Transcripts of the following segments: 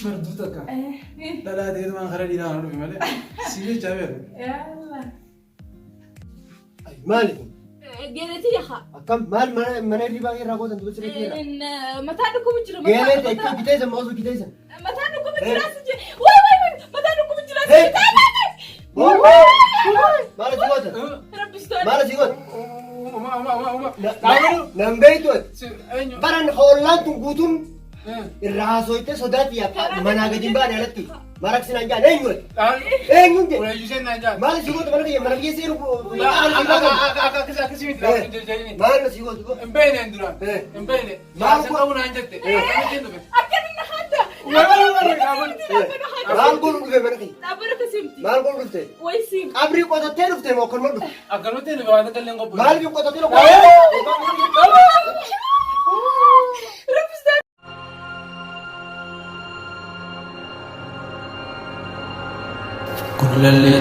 مردودك لا لا دي ما خلي لا أعرف ماله سيري جابر يلا مالك قالت يا خا كم مال من اللي باقي راقود أنت بس ريكي إن متانكم تجرا قالت إيه كده موضوع كده إيه متانكم تجرا واي متانكم تجرا مالك جوات ربي استر مالك جوات تعالوا نمبيتوت أيوة بران هولان تقولون الرئاسويت سوداتي يا من هاجدين بان يلتي مالك سنانجا نينوت نينوت ولا يجي نجار مالك جوات مالك يصير لا أنا كسمت لا مالك جوات إمبين عندنا إمبين ما سنقول عندك أكيد إن هذا مال قول في منكي لا برك سمتي مال قول في ويسيم أبري قطة تلف تيمو كل مرة أكلمت اللي بعد كلام قبل مال في قطة تلف ربي استر كل اللي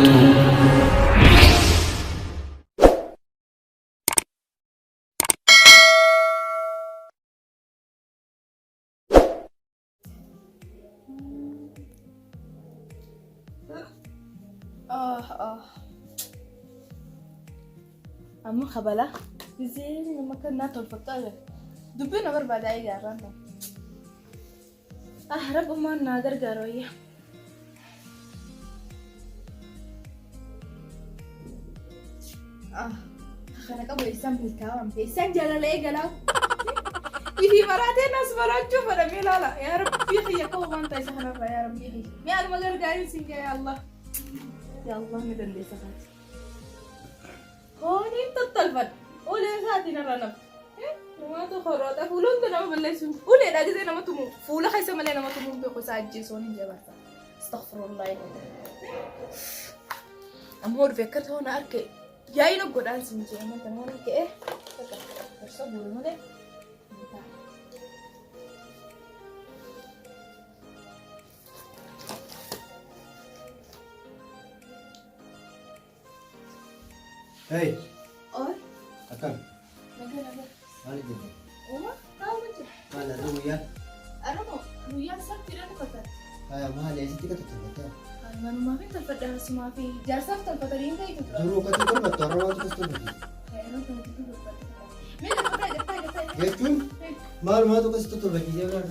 أما خبلا زين لما كنا تلفتاله دبنا بربع دقايق عرفنا أهرب ما نادر قروية خلنا قبل يسام بالكلام يسام جلال إيه قالوا في مراتين ناس مرات شوف أنا ميلا لا يا رب في خيك هو ما أنت يسحنا يا رب يخي يا رب ما غير قايل سينجا يا الله يا الله ندلي سخات هوني تطلبت قولي ساعتي نرنب ما تخرّت فولون ده ما بلشوا قولي ده كده ما تمو فولا خيسة ملنا ما تمو بقصة جيسوني جبارة استغفر الله أمور فكرت هون أركي جاي نقول أنا سنجي أما تنون كإيه بس بقول ماله هاي أوه أكمل نقول مالك جدا وما هاو مجد مالا رويا أنا مو ويا سبتي أنا كتر هاي ما هلا يجي تيجي تتكلم أنا ما في تلفدها اسمها في جالسة تلفدرين كي تطلع درو كتير كم تورا ما تكستو جتون مال ما تكستو تبغى كذا ولا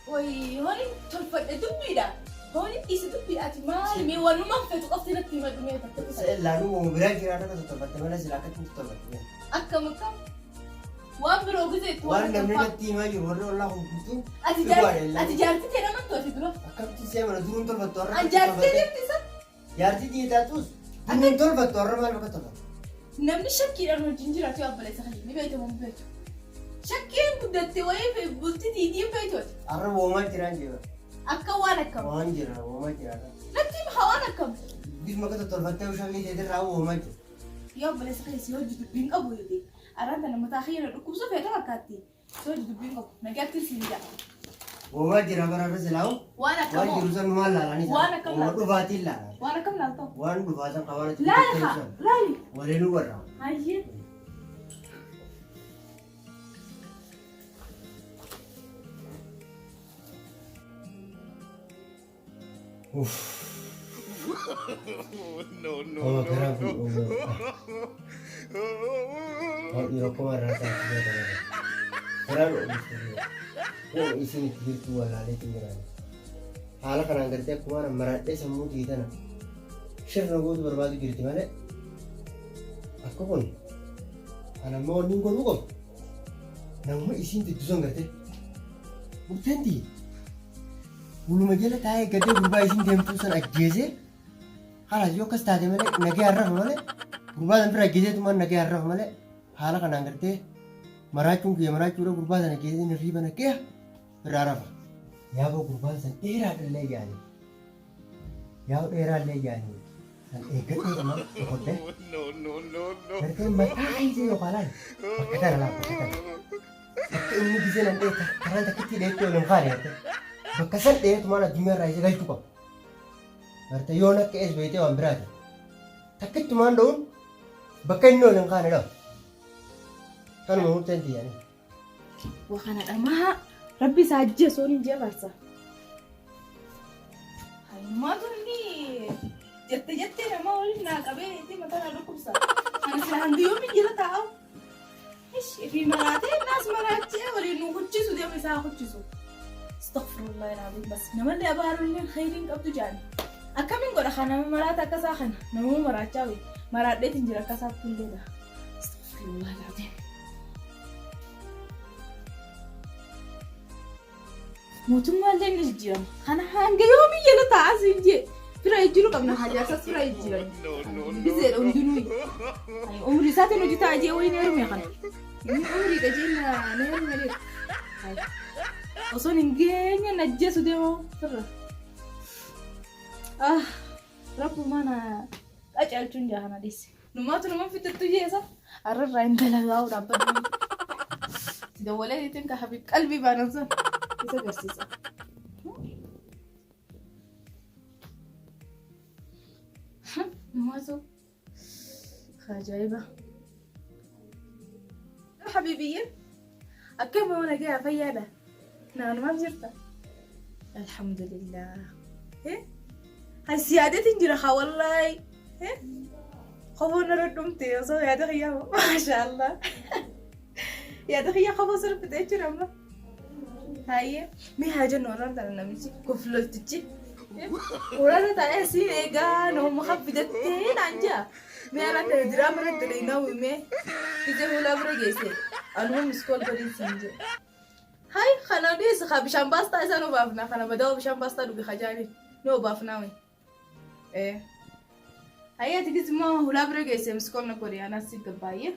وي هوني تلفد دبيدا هوني إيش دبيدا أتمال مي ونما في تقصينا تيما دمية تكتب لا نو مبرر كذا أنا تتبغى تملا زلاكة تتبغى أكمل كم وأمر وجزء وانا نمنا تيما يروح ولا هم بتو أتجارتي كنا من توفي دلو أكمل تسيا من درون تلفا تورا أتجارتي كنا تسا يارتي دي تاتوس درون تلفا تورا ما لك تلفا نمني شكي أنا جنجرة تيا أبلي سخلي نبيته من بيته شكي بدت وين في بلتي دي بيته أرى وما تيران جوا أكوانا كم وان جرا وما تيران نتيم حوانا كم بس ما كنت تلفا تاو شغلي تدري راو وما تير يا أبلي سخلي سيوج دبين أبو يدي أرانا لما تأخير الركوب سوف يتركاتي سيوج دبين أبو نجات تسينجا وما جرا برا رزلاو وأنا وان كم جروسان ما لا لاني وأنا كم وما دفاتي لا وأنا كم نالتو وان دفاتان كمان لا يا خا لا لي ورينو برا هاي اوف No, no, oh no. كلام oh يروكم الرأس كلام oh isinya gitu wala le tinggalan hala kana ngerti aku mana merate semua di sana share nago berbagi diri mana aku pun ana mau ninggal lugo nang isin di tusan ngerti bukan di bulu majalah tahu gede berubah isin game tusan ageze hala yo kas tadi mana nage arraf mana berubah dan ageze tu mana nage arraf mana hala kana ngerti maracung kia maracura berubah dan ageze ni riba nak ya beraraf ya bu berubah dan era ada lagi ani ya era lagi ani dan ekat ni mana kote No, no, no, no. berarti mata ini yo kalan kata lah kata ini bisa nanti karena tak kita itu yang kari ya bakasan deh tu mana dimana raisa gai tu kok berarti yo nak ke SBT wan berada tak kita mana dong bakan no yang kari dah kan mau tenti ya وكان أما ربي ساجي سوني جبرسا Maatu ni jette nama waliin naa qabee itti mataa naa dhukkubsa. Kan isaan biyyoomni jira taa'u. Fi maraatee naas maraachee waliin nu huccisu deema isaa huccisu. Astaghfirullah alazim bas namallee abaaruulleen khayriin qabdu jaani. Akkamiin godha kana maraata akkasaa kana namuu maraachaa wee maraadheetiin jira akkasaatti illeedha. Astaghfirullah alazim. Mootummaallee ni jijjiirama. Kana hanga yoomii jala taa'as hin jee. Fira ejjiru qabna hajaasas fira ejjiran. Bizeedha hundinuu. Umri isaatiin hojii taa'aa jee wayii ni heerume kana. Inni umrii qajeelna na heerume dheeru. Osoo hin geenye najjeesu deemaa firra. Rabbumaa na qacaalchuun jaahana deesse. Numaatu nama fixattu jeesa. Arrarraa hin dalagaa'u dhaabbatu. Dawwalee ittiin ka habib qalbii baanan san. Isa agarsiisa. Numaatu ajaa'iba. Habibiyye akkam mana gaya fayyaadha. Naanumaaf jirta. Alhamdulillah. Hasi yaadeetiin jira haa wallaahi. Qofoon irra dhumte osoo yaada xiyyaa maasha Allah. Yaada xiyyaa qofoo sirriitti jechuudha amma. Haye mi haja nooran dhala namichi kofloltichi. Urara taa'ee si eegaa nama haffidattee naan jaa. Mi ala ta'e diraama irratti leeyinaa uumee ija hulaa bira geesse. Anuma miskool godhin siin jee. Hai kana deessa ka bishaan baastaa isaa nu baafna kana badaa bishaan baastaa dhugi hajaani nu baafna wee. Haye ati kisima hulaa bira geesse miskool na kooriyaanaa si gabaayee.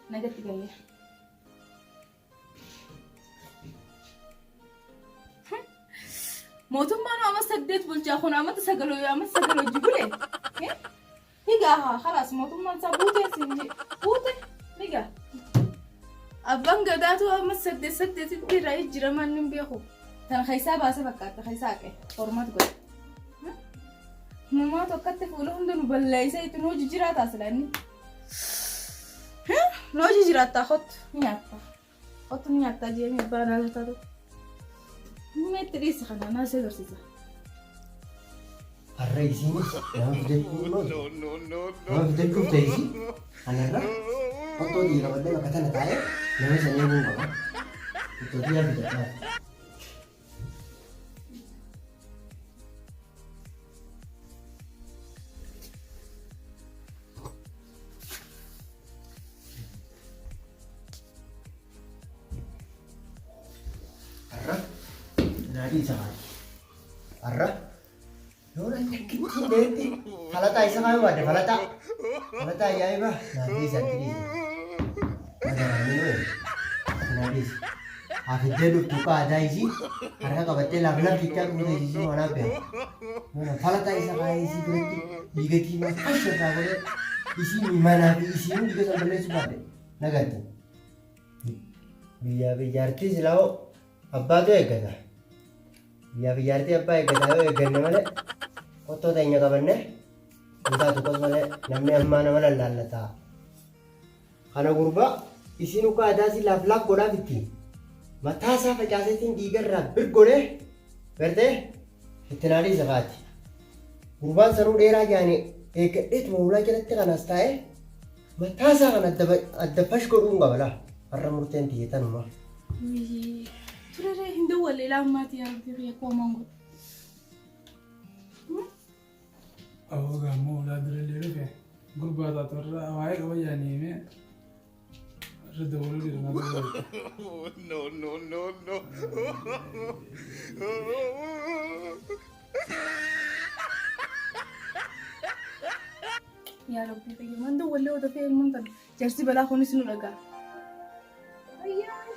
Nagatti gaayee. Mootummaan amma saddeet bulchaa kun amma sagaloo jibule. Higaa khalaas mootummaan isaa buutee siin buute higaa. Abbaan gadaatu amma saddeetitti irraa jiraman ni beeku. Tan khaysaa baase fakkaata khaysaa qe formaat godhe. Namaa tokkotti fuula hunda nu balleessa itti nu hojii jiraataa silaanni. Nu hojii jiraataa hottu nyaatta. Hottu nyaatta jeemee abbaan haala taatu. Meetti dhiisa kana naasee agarsiisa. Har'a isiinis nama fidachuun nama fidachuuf ta'isi kanarra otoo dhiira wallee bakka tana taa'ee nama sana eeguu qaba. Otoo dhiira fidadhaa. Har'a naadii isaanii. Har'a Yora nyakitin deetti falataa isa kaayu waade falataa ajaa'iba naadii isaatti dhiise. Nagaraamee naadii hafiddee dhuftuuqa aadaa isii harka qabattee laaflaaf jechaa dhufuudha isii wanaaf beeku. Falataa isa kaayee isii biratti dhiigatii maasii irraa godhee isii manaa fi isii dhiiga san balleessu baate nagaatti. Biyyaa biyyaartii silaa'oo abbaatu eeggata. Biyyaa biyyaartii abbaa eeggataa yoo eegganne malee qottoo teenya qabanne wantaa tokkos malee namni ammaa nama lallataa. Kana gurbaa isiin ukaa adaasii laaf godhaaf ittiin mataa isaa facaaseetiin dhiigarraa birgodhee gartee itti naadii isa faati. Gurbaan sanuu dheeraa jaanii eeggadheetuma ulaa jalatti kanas taa'ee mataa isaa kan adda fash godhuun qabala. Har'a murteen xiyyeetanuma. Turere hindi wali lang mati ang tiri ko mango. Awo gamoo ulaa bira leerufe gurbaa taatorra waa'ee qaba jaaniime irra dabaluu dhiira nama No, no, no, no. Ya Rabbi tayo mando wali o tayo muntan. Jersey bala ko ni sinu laga. Ayan.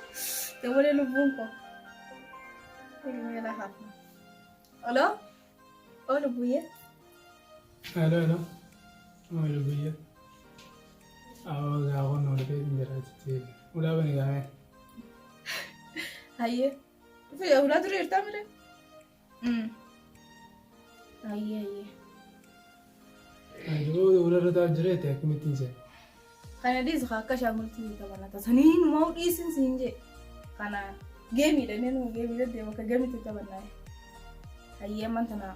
Te wali lubong ko. Ini mo yala hap. Alo? Oh lubuye. Hello. Oh, lubuye. Awo gawo no le ndera tete. Ulaa bani gaame. Haye. Fue ya ulaa dure irta mere. Haye. Ayo ulaa rata jirete akimitin se. Kana dis ka shamulti ta bana ta sani nu mau disin sinje. Kana game da ne no game da maka game ta bana. Hayyee amantana.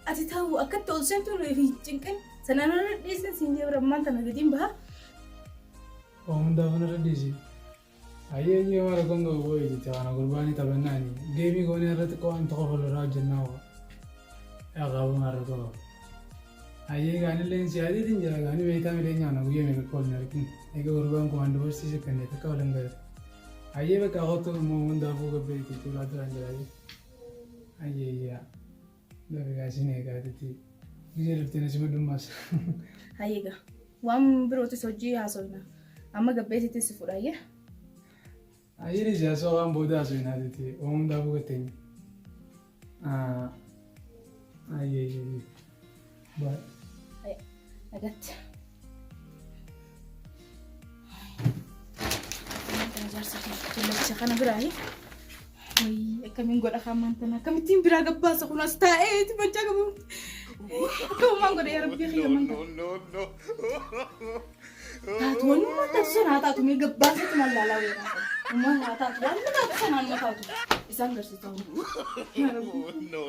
Ati tahu akka tolsen tu refi cinkan sanana disen sinje amantana gadin bah. Hunda mana radisi. Aye ye mara kongo boy jita ana gurbani tabanani. Gemi goni arat ko an toko holo raj nawa. Ya gabu mara ko. Aye gani len siadi din jara gani beita mere nyana guye me ko narkin. Ege gurban ko andu bosti se kanne ta kawalangar. Aye be ka hoto mo munda fu ga beiti tu la dran jara. Aye ya. Dove gasine ga diti. Gije rutene simu dumas. Hayyee ga. Wan biro soji hasoina. Amma gabbeti tisfura ye. Aye ni jaso kan boda so ina diti. O munda fu ga ten. Aye. Ba. Agat. Jangan berahi. Wih, kami nggak ada kamantana. Kami tim beraga bahasa kuna stae itu baca kamu. Kamu manggo deh Rabbi ya manggo. No. Tuan mana tak sana tak tu mega bahasa tu malah lalu ya. Mana tak tuan mana tak sana mana tak tu. Isang kerja tahu. No.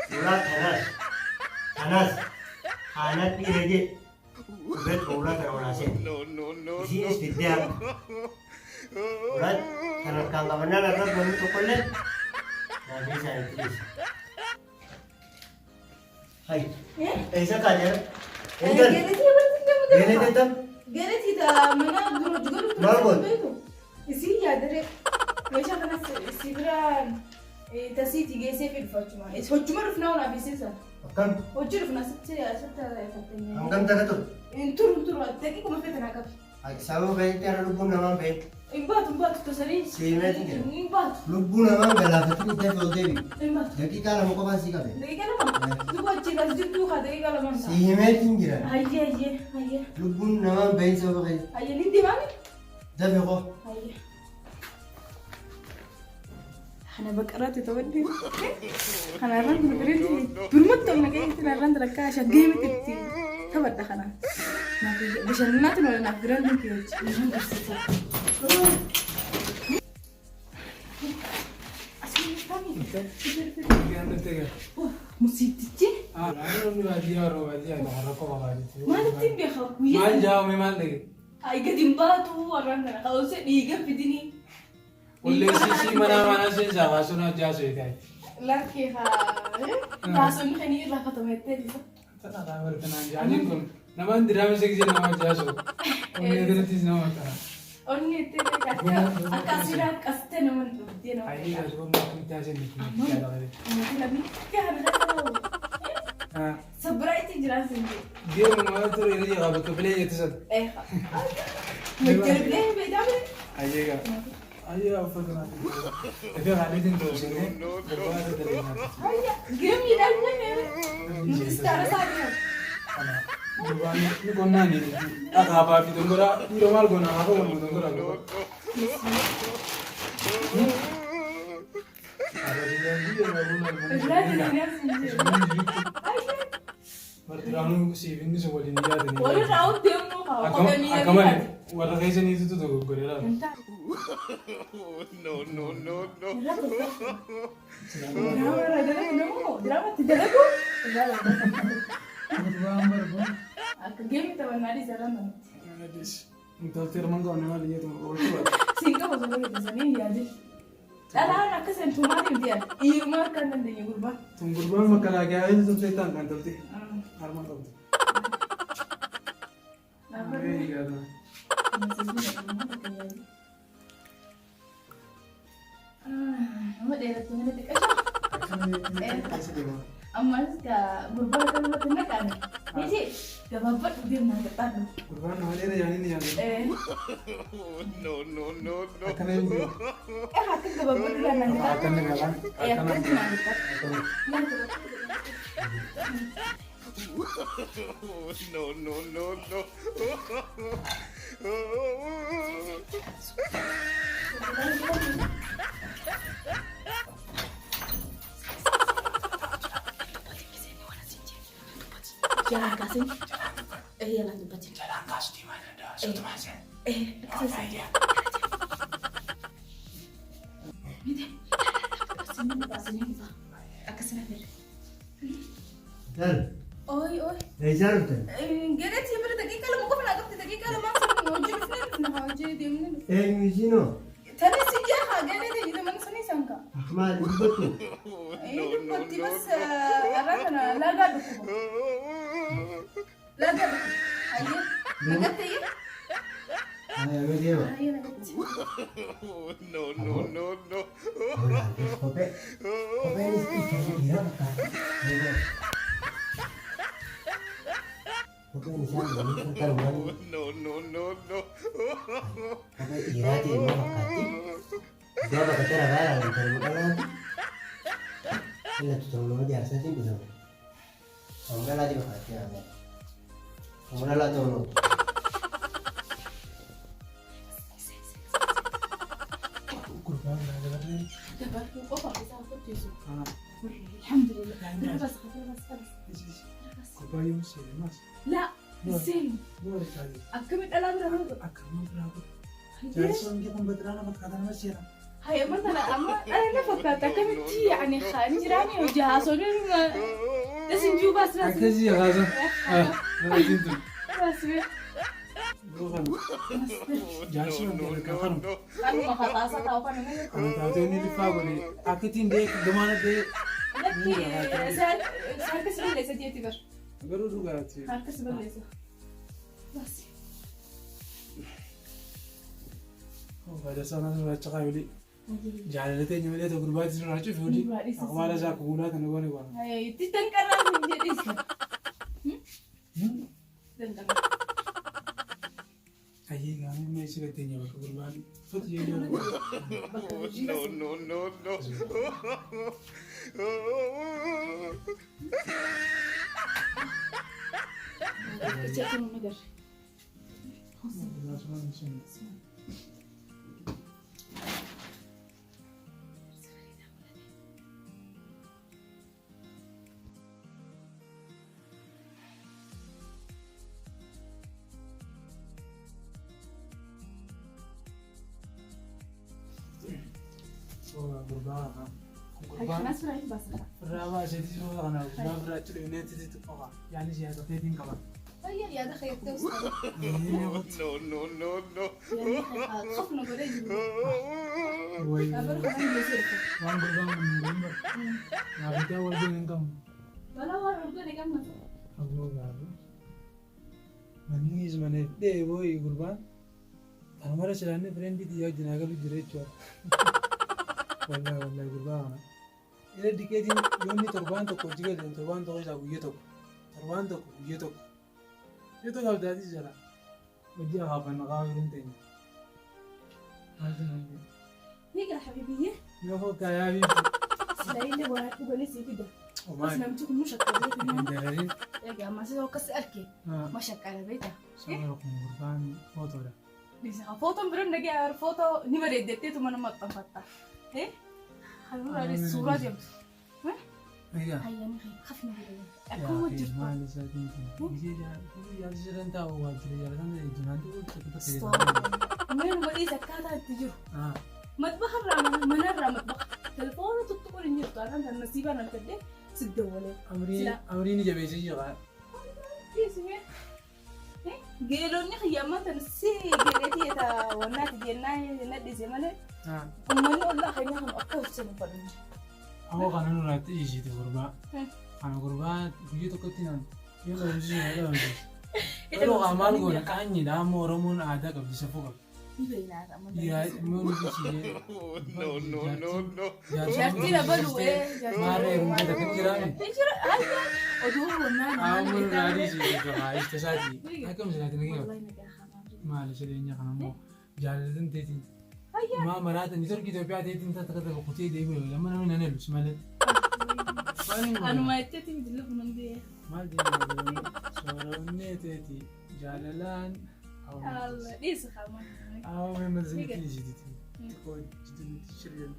Surat Anas. Anak ini udah bola terlalu asyik. No. Isi istilahnya. Surat karena kang kawanan ada belum tukulan. Nanti saya tulis. Hai. ऐसा काजर. Entar. Gini tetap. Gere tidak mana dulu juga dulu. Malbon. Isi ya dari. Macam mana sibran. Tasi tiga sefir cuma. Cuma rufna orang bisisa. Kan. Ujur rufna setiap ya katanya. Angkat tak tu. Turun. Tapi kau masih tenaga. Sama bayi tiada lupa nama bayi. Imbat tu sering. Siapa tu? Imbat. Lupa nama galah tu dia boleh. Imbat. Jadi kalau mau kau pasti kau. Dari kan apa? Tu buat cilas tu dari kalau mana. Siapa tinggal? Ayah. Lupa nama bayi sama bayi. Ayah ni di mana? Dah berapa? Ayah. Hana bakarat itu kan? Hana orang bakarat itu. Bermat tu nak itu orang teraka asal game itu. Tahu tak hana? Nanti bisa nanti malah nak geran tu. Jangan bersisa. Asal kami. Ganda tega. Wah, musik tu. Lalu ni wajah dah rako wajah. Mana tim dia kau? Mal jauh memang deh. Ay gadimba tu orang kan. Kalau saya diigat begini. Ulle sisi mana sih sama sunat jauh itu. Laki ha. Langsung ni lah kata mete itu. Tak tahu berkenan jadi pun. Nama drama seksi nama jauh. Ulle itu tis nama tak. Oni itu kata. Akasiran kaste nama dia nama. Ayi dah cuma makan jauh ni. Tiada lagi. Mungkin lebih kaya ada tahu. Seberai itu jelas ini. Dia memang tu ini juga betul beli itu sad. Mungkin beli beda beli. Aye apa tu nanti. Tapi hari ini tu sini. Berapa ada dari mana? Ayah, game ni dah ni. Mesti secara saja. Ni kona ni. Apa itu ngora? Ni mal kona apa ngora? Ada dia Benar sendiri. Berterang saving ni semua ini ada ni. Boleh tahu dia mau kau. Akaman, warna kaisa ni itu tu gorela. No. Drama tidak aku. Bergambar pun. Aku game itu warna di sana. Hadis. Untuk termang kau nama dia tu orang. Singkap macam tu di sana ni ada. Anak kesan cuma dia. Irma kan dan dia gurba. Tunggu makan lagi aja tu setan kan tu. Arman tu. Ini kata. Nama dia tu mana dekat. Amas ka gurba kan macam kan. Ni sih, dah bapak dia nak kata. Kurban nama dia yang ini yang. No. Akan ini. Hati ke bapak dia nak kata. Akan ni kan. Akan nak kata. No. Jalan kasih. Ya lanjut baca. Jalan kas di mana dah? Satu masa. Kasih. سنين فا أكسنا فير Dar, أوي Rizaltan. قريت يا برد دقيقة لما قفنا قفت دقيقة لما أصلا موجود فين نهاجي دي من Mizino. ترى سجاها قريت إذا ما نسني سانكا Ahmad Batu. إيه كنت بس أردنا لا قادر لا قادر أيه نقدت إيه Ay, Medio. أيه نقدت No, no, no, no. Kope. Kope ini kira kan. Kope ini sana kan baru. No, no, no, no. Kope ira di mana kati. Dia bakal terabara di dalam kanan. Ini tuh dulu dia harusnya sih bisa. Enggak lagi bakal tiada. Enggak lah dulu. Gurbaan ada kan? دابا وقفا بس أخذ جيسو Ah, الحمد لله بس gurbaan yung sila mas. لا زين Buat kali. أكمل ألعاب رهوب Akamu berapa? Jadi soalnya kita beneran apa kata nama sih? هاي مثلا أما أنا فكرت أكمل شي يعني خنجراني وجهازوني بس نجوا بس Aku sih ya kaza. Mana itu? بس Bukan. Jangan sih yang kita kan. أنا ما خلاص أتوقع إنه Kalau tahu ini di fago nih. Aku tindak kemana deh? لكن سهل كسب ليس ديتي بر Baru juga sih. سهل كسب ليس بس Oh, pada sana tuh baca kayak ini. Jalan itu nyampe itu gurbaan itu nggak cukup ini. Aku malah saya kulah kan gue nih bang. هاي تتنكر jadi تتنكر Ayo kami masih katanya bang gurbaan. Foto jadi orang. No, no, no, no. جاتني مدر Langsung langsung. Oh, gurbaan. Gurbaan. الناس رايح بس Berapa sih itu karena gurbaan berarti ini itu apa? Yani sih ada dating kapan? هيا يا دخل توصل Ini apa? No, no, no, no. يعني خفنا بدأ Woi, قبل كمان بيصير bang gurbaan menunggu. Nah, kita wajib nengkam. ولا هو ربنا كمان Aku baru. Manis mana? Deh, boy gurbaan. Hamaरा चलाने फ्रेंड भी दिया जनागा भी जुरे चुर वल्ला गुरबान इधर दिखे दिन योनी तुरबान तो कुछ जगह दिन तुरबान तो ऐसा ये तो कब दादी जरा वजह खापन नकाब रंतेन هذا نبي نيجي يا حبيبي يوهو كيابي سلايل وراك بلسي كده بس وما نمتك مشك على بيتنا دارين يا جماعة ما سوى كسر أركي مشك على بيتها صوركم غربان فوتو ده ليس فوتو برن نجي على فوتو نمر يدتي وما نمط فتا إيه هنقول على الصورة دي ايوه هيا نخي خفنا كده يا أكون أخي وجرت ما لساتين يجي يا جيران تاو واجري يا ران دي جنان دي كده وين ولي زكاة تجور اه مطبخ الرامن منر مطبخ تلفون تطقول إني اختار أنا النصيب أنا كده سد ولا امريني جابي شيء قال اسمه قالوا لي خيامات تنسي قالتي تا ونات جناي ندي زمانه اه ومن والله خلينا نأكل سنة بدنا هو قانون رات يجي دي غرباء انا غرباء بيجي تو كتير يلا يجي هذا لو عمل قول كاني دا مورمون عاده قبل سفوق يبين هذا يا مو نجي No, no, no, no. جارتي لبلو إيه ما رأي رمضة كتيراني تجرا هيا أدور ونان عمر رادي شيء كذا استشهادي هكذا مثلا تنقيه والله نجاح ما ليش اللي يخنا مو جالدين تيتي ما مرات نزور كده بيع تيتي انت تكتب بقطيع دي لما انا من هنا بس مالك أنا ما يتتي بدلوك من دي ما ادري صوروني تيتي جاللان الله ليس خامن من مدرسة تيجي تقول جدنا تشرين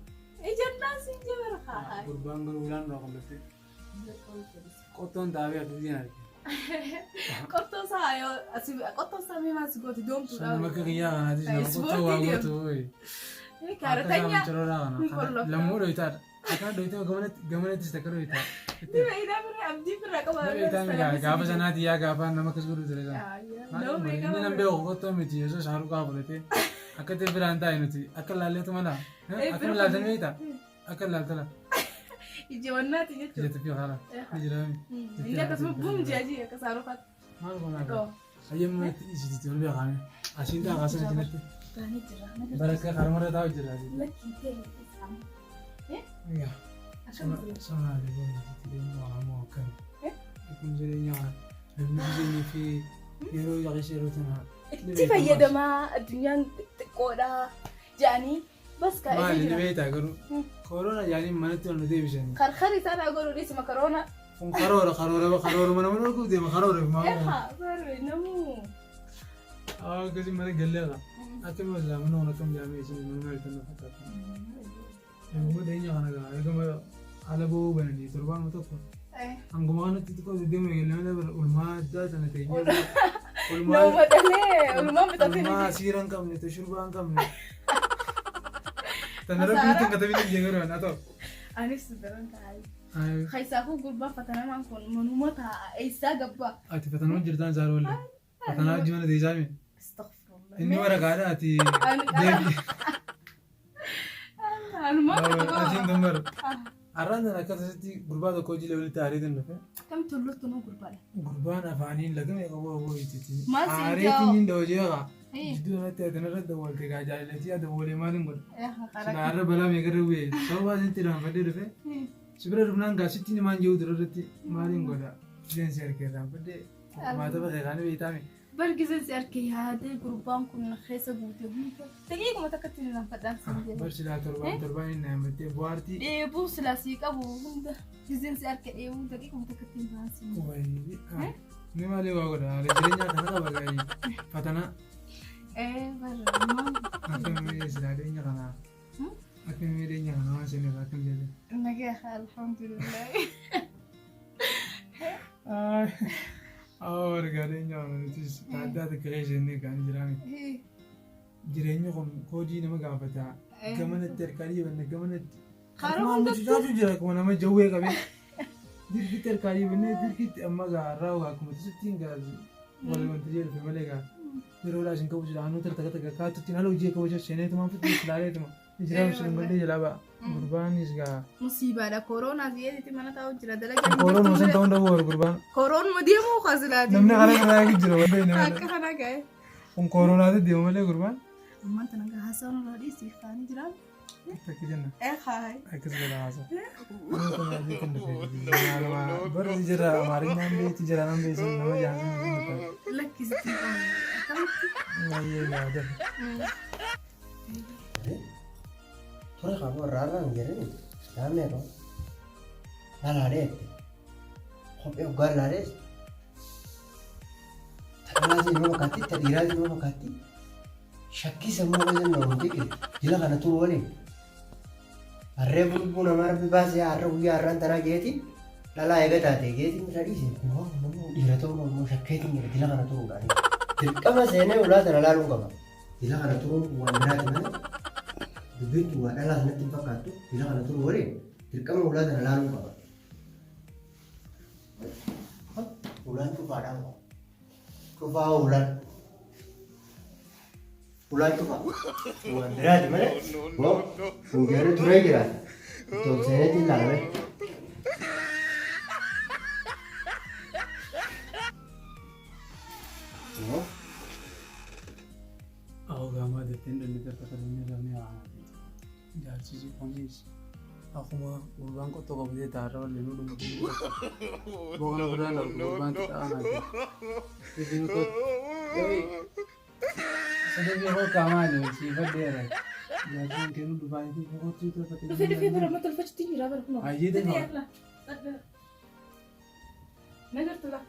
إيه الناس يجبر خاها قربان قربان رقم لتي قطن دابي أكيدين قطو سايو أسيب قطو سامي ما سقوط دوم أنا ما كقيا أنا تيجي قطو وقطو وي كارتانيا لمورو يتار Akan doytama gamanatti istakaro ita. Dima ina bira abdi bira kama. Gaafa sanaati yaa gaafa nama akkas godhu ture sana. Inni nan beeku qottoo miti yesuus haaruu qaa fudhatee akka ta'e biraan taa'e nuti akka laalleetu mana akka laaltanii beektaa akka laaltala. Ijoonnaati jechuudha. Ijatti fi haala ni jiraami. Inni akkasuma bu'uun ji'aji akka saarufaatti. Maal goonaa hayyamma isitti ol beekaame asiin ta'a kaasa jinatti. Baanii jira. Barakka karmarra taa'u jira. Lakkii ta'e isaanii. Yaa. Sama ada boleh jadi orang mau kan. Ikut jadi nyawa. Lebih jadi fi hero yang seru tanah. Itti fayyadama addunyaan xiqqoodha jedhanii bas kaa'ee Maal jira. ni beektaa garuu korona jaanii manatti ol deebisanii. Karkari isaan haa godhu dhiisuma karoona. Kun karoora mana mana guddi ma karoora ma. Barre namuu. Akkasii mana galleera. Akkami wajjin mana ona kam jaamee isin mana maritan na fakkaata. Eeguma dheenya kana gaa eeguma haala bo'oo bananii torbaan tokko. Anguma kanatti xiqqoo deemu eegalee mana ulmaa addaa sana ta'e. Nama dhalee ulumaan bitatee ni ulmaa siira hin qabne to shurbaa hin qabne. Tanarra guutuun katabini jeegaruu ana ta'u. Anis daran taa'ee. Kaisaafuu gurbaa fatanamaan kun manuma taa'a eessaa gabbaa. Ati fatanoo jirtaan isaa oolle. Fatanaa hojii mana teessaa mi? Astaghfirullah. Inni waraqaadha ati deebi. Atiin dumbaru. Arraan sana akkasitti gurbaa tokko hojii walitti aariitiin dhufe. Kam tollotti nuu gurbaadha. Gurbaan afaaniin lagame qabu aboo itti. Maal siin Aareetiin hin dawajee qa. Jidduu irratti adanarra dawwalte gaa jaalatii adawwalee maaliin godha. Sinaarra balaa meeqarra bu'ee sababa asitti dhaanfadhee dhufe. Sibira dhufnaan gaasitti ni maan jiru irratti maaliin godha. Rifeensi harkee dhaanfadhee maata bakka kaanii beektaame. Bargizeen si harkee yaadee gurbaan kun keessa guutee hunda. Daqiiquma takkatti ni laanfadhaan siin jedhe. Barsilaa torbaan hin naammattee bu'aartii. Dheebuu silaasii qabu hunda. Gizeen si harkee dheebuu daqiiquma takkatti hin baasiin. Ni maali waa godha haala jireenyaa kana qaba gaa'ii fatanaa. Barre maal. Akkam silaa dhiyeenya kanaa. Akkam dhiyeenya kanaa waan seeneef akkam jedhe. Nagaa alhamdulillah. Warga dhiyeenya kana nutis adda adda ka'ee seennee kan jiraame. Jireenyi kun koodii nama gaafata. Gamanatti harkaa dhiibanne gamanatti. Akkuma mucucaatu jira akkuma nama jawwee qabee. Dirqitti harkaa dhiibannee dirqitti amma gaarraa akkuma tisittiin gaazii. Wal wanti jedhu malee gaa. Yeroo laasin qabu jira hanu tarta kata kaatutti haala hojii qabu jira seeneetuma fitti ilaaleetuma. Ijiraam sun malee jalaa ba'a. Gurbaanis gaa. Musiibaadha kooroonaa si'eetitti mana taa'u jira dalagaa. Kooroon masan ta'uu danda'u gurbaan. Kooroon deemuu kaasilaati. Namni kana irraa jiru wanta hin Akka kana ga'e. Kun kooronaatti deemu malee gurbaan. Ammaan tana gaa haasawwan irraa dhiisiif kaanii jiraan. Takki jenna. Haay. Akkas godha haasa. Barri jira amaarinyaan beekti jira nan beeksisa nama jaansan. Lakkisitti akkamitti. Baay'ee gaada. Tora kamu rarang jadi, dame ko. Lalade. Kopi ugar lade. Terlalu mau kati, terdiraj mau kati. Shakki semua macam nanti ke. Jila kana tu boleh. Arre pun amar bebas ya, arre ugi arran tanah geti. Lala ega tadi geti tadi sih. Mau dira tu mau shakki tu jila kana tu boleh. Kamu sene ulah tanah lalu kamu. Jila kana tu berat mana? Begitu adalah nanti pakai tu, bilang ada turun boleh. Kamu ulah dan lalu kau. Ulan tu padang kau. Kau bawa ulan. Ulan tu kau. Ulan berat mana? Oh, mungkin tu lagi lah. Tu saya tidak lah. Oh. Aku gambar detin dan kita pertanyaan kami Jaarsi kamis. Aku mau gurbaan kok toko dia taruh lenu dulu. Bukan udah lalu gurbaan kita anak. Jadi kok, sedang dia kok kamar ni sifat dia lah. Jadi mungkin gurbaan itu kok itu tapi. Tapi berapa betul pasti tinggi lah berapa? Aja deh. Nagar tu lah.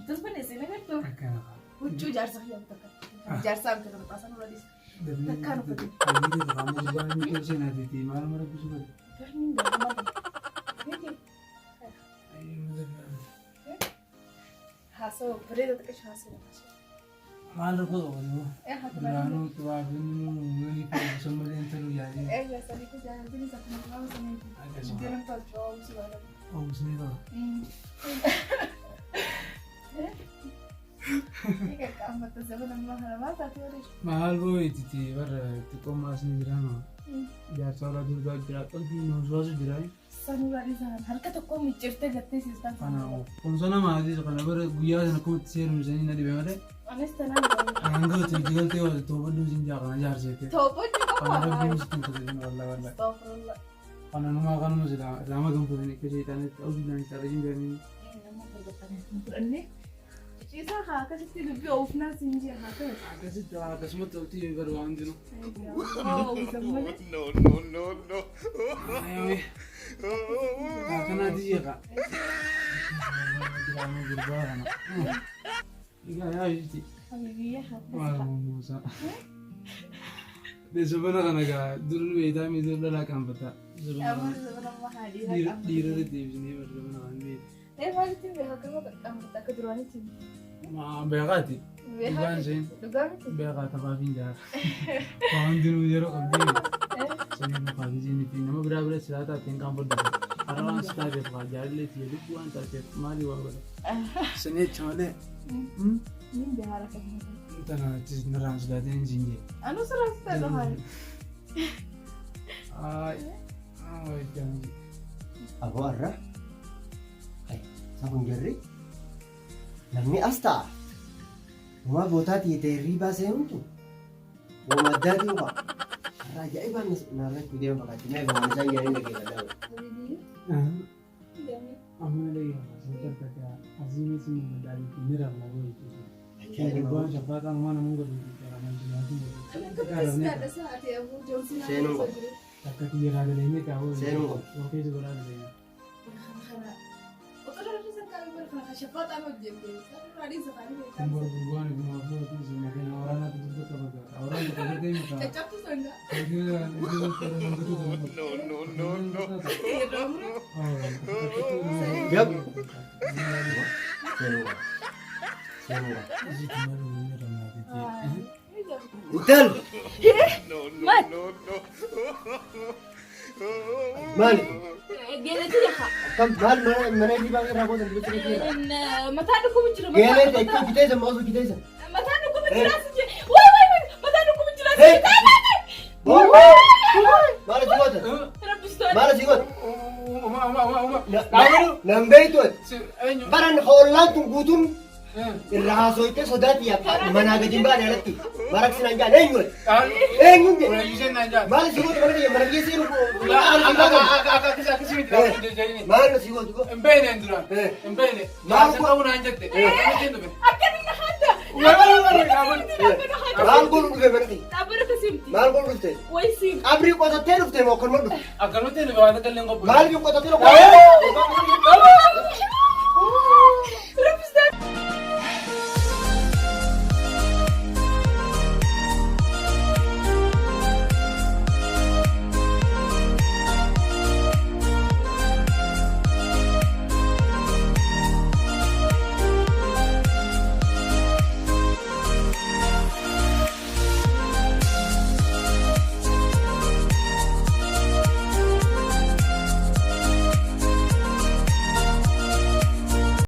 Terus mana sih nagar tu? Akan. Ucu jarsa yang tekan. Jarsa yang tekan pasang udah di. Tekan apa tu? Aja deh kamu gurbaan itu sih nanti di mana mana bisa ber. Termin dah mana? Ni. Hasil beri tu kes hasil. Malu kok. Hati Lalu tua ini pun semua yang terjadi. Yes. sani ko jangan sini sa kuma sani. Diram pa job suara. Oomishni qaba. Ika kama tasawwan amma harama taati wali. Maal boo'eetiti warra xiqqoo maasni jiraama. Jaarsa walaa durbaa jira qalbii nuusuwaasu jira. Sanurari sana harka tokko miccirtee gattee siistaan. Kanaafuu kumsana maatii kana bara guyyaa sana kuma seerumsanii na dhibee malee. Anis tanaan gahu. Angoo tiijigaltee waa toobaduu siin jaaqana jaarseete. Toobaduu qaba. Kana rabbiin sitti hin wallah wallah. Astaghfirullah. Kana numaa kanuma sila raama gamfatan akka sheexaanitti awuudhaan sarajin beekanii. Nama fudhanne. Ciisaa haa akkasitti dubbii oofnaa siin jee haa ta'e. Akkasitti akkasumatti waqtii bara waan jiru. No, no, no, no. Kanaati jeeqa. Diraama gurbaa kana. Egaa yaa jirti. Habibiyyaa haa ta'e. Maal muusaa. Sabana kana gaa duruu beektaa miidhuu dhalaa qaanfata. Dhiira deddeebisnee bara sabana waan beektu. Maalitti beekaa qaanfata akka duraanitti? Beekaati. Dhugaan isheen. Dhugaamiti? Beekaa taphaafiin jaara. Waan hundinuu yeroo qabdee sanii mukaa gizeenii fi nama biraa bira silaa taateen qaanfadhu. Har'a waan si taateef haa jaalallee tiyya lubbuu waan taateef maalii waa godha. Sanii jecha malee. Niin behaara kannata. Tana narraan sodaateen hin jee. Anu sirraa sitaa haali. Janji. Aboo har'a sabun jarri namni as ta'a. Uumaa bootaati ta'e baasee humtu. Uumaa addaati uuma. Har'a ajaa'ibaan narratti deemu fakkaatti. Mee waan isaan jedhanii dhageeffadhaa. Amma leeyamaa seetar takka asiin isin madaalii fi nira lagoo jechuudha. Gurbaan shaffaataan waan namuun godhu jijjiiraman jiraatu. Seenuu qaba. Akka xiyyeeraa galee kaawwatu. Seenuu qaba. Yookiin godhaa galee. Kumbur gurbaan ibnu afuutu isin kan waraana tujuh betul. Orang bekerja ini kan. Cacat tuh enggak? Itu No, no, no, no. Yap. Seenuu qaba. Utal. No, no, Mat. no, no. Maal? Geela jira haa. Akkam maal mana dhibaa irraa booda dubbitti jira. Mataa dhukkubu jira. Geelee ta'e itti kiteessa moosu kiteessa. Mataa dhukkubu jira si jee. Waay mataa dhukkubu jira si Hey. jee. Maal si goota? Rabbistoon. Maal si goota? Dhaabadu. Nan beektu Eenyu. baran hoollaan tun guutuun irraa haasooytee sodaati manaa gadi hin baane alatti maraqsinaan jaan eenyu eenyuun jedhe maal si goota mana mana keessee maal si goota Mbene ndura. Mbene. Maal Maal ko una njette. Akkana na handa. maal godhu dhufe manatti Dhaabara kasimti. maal godhu dhufte Wayi sim. qabrii qotattee dhufte moo kan madhu Akkanutti ni baata kalleen qophu. maal qotattee dhufte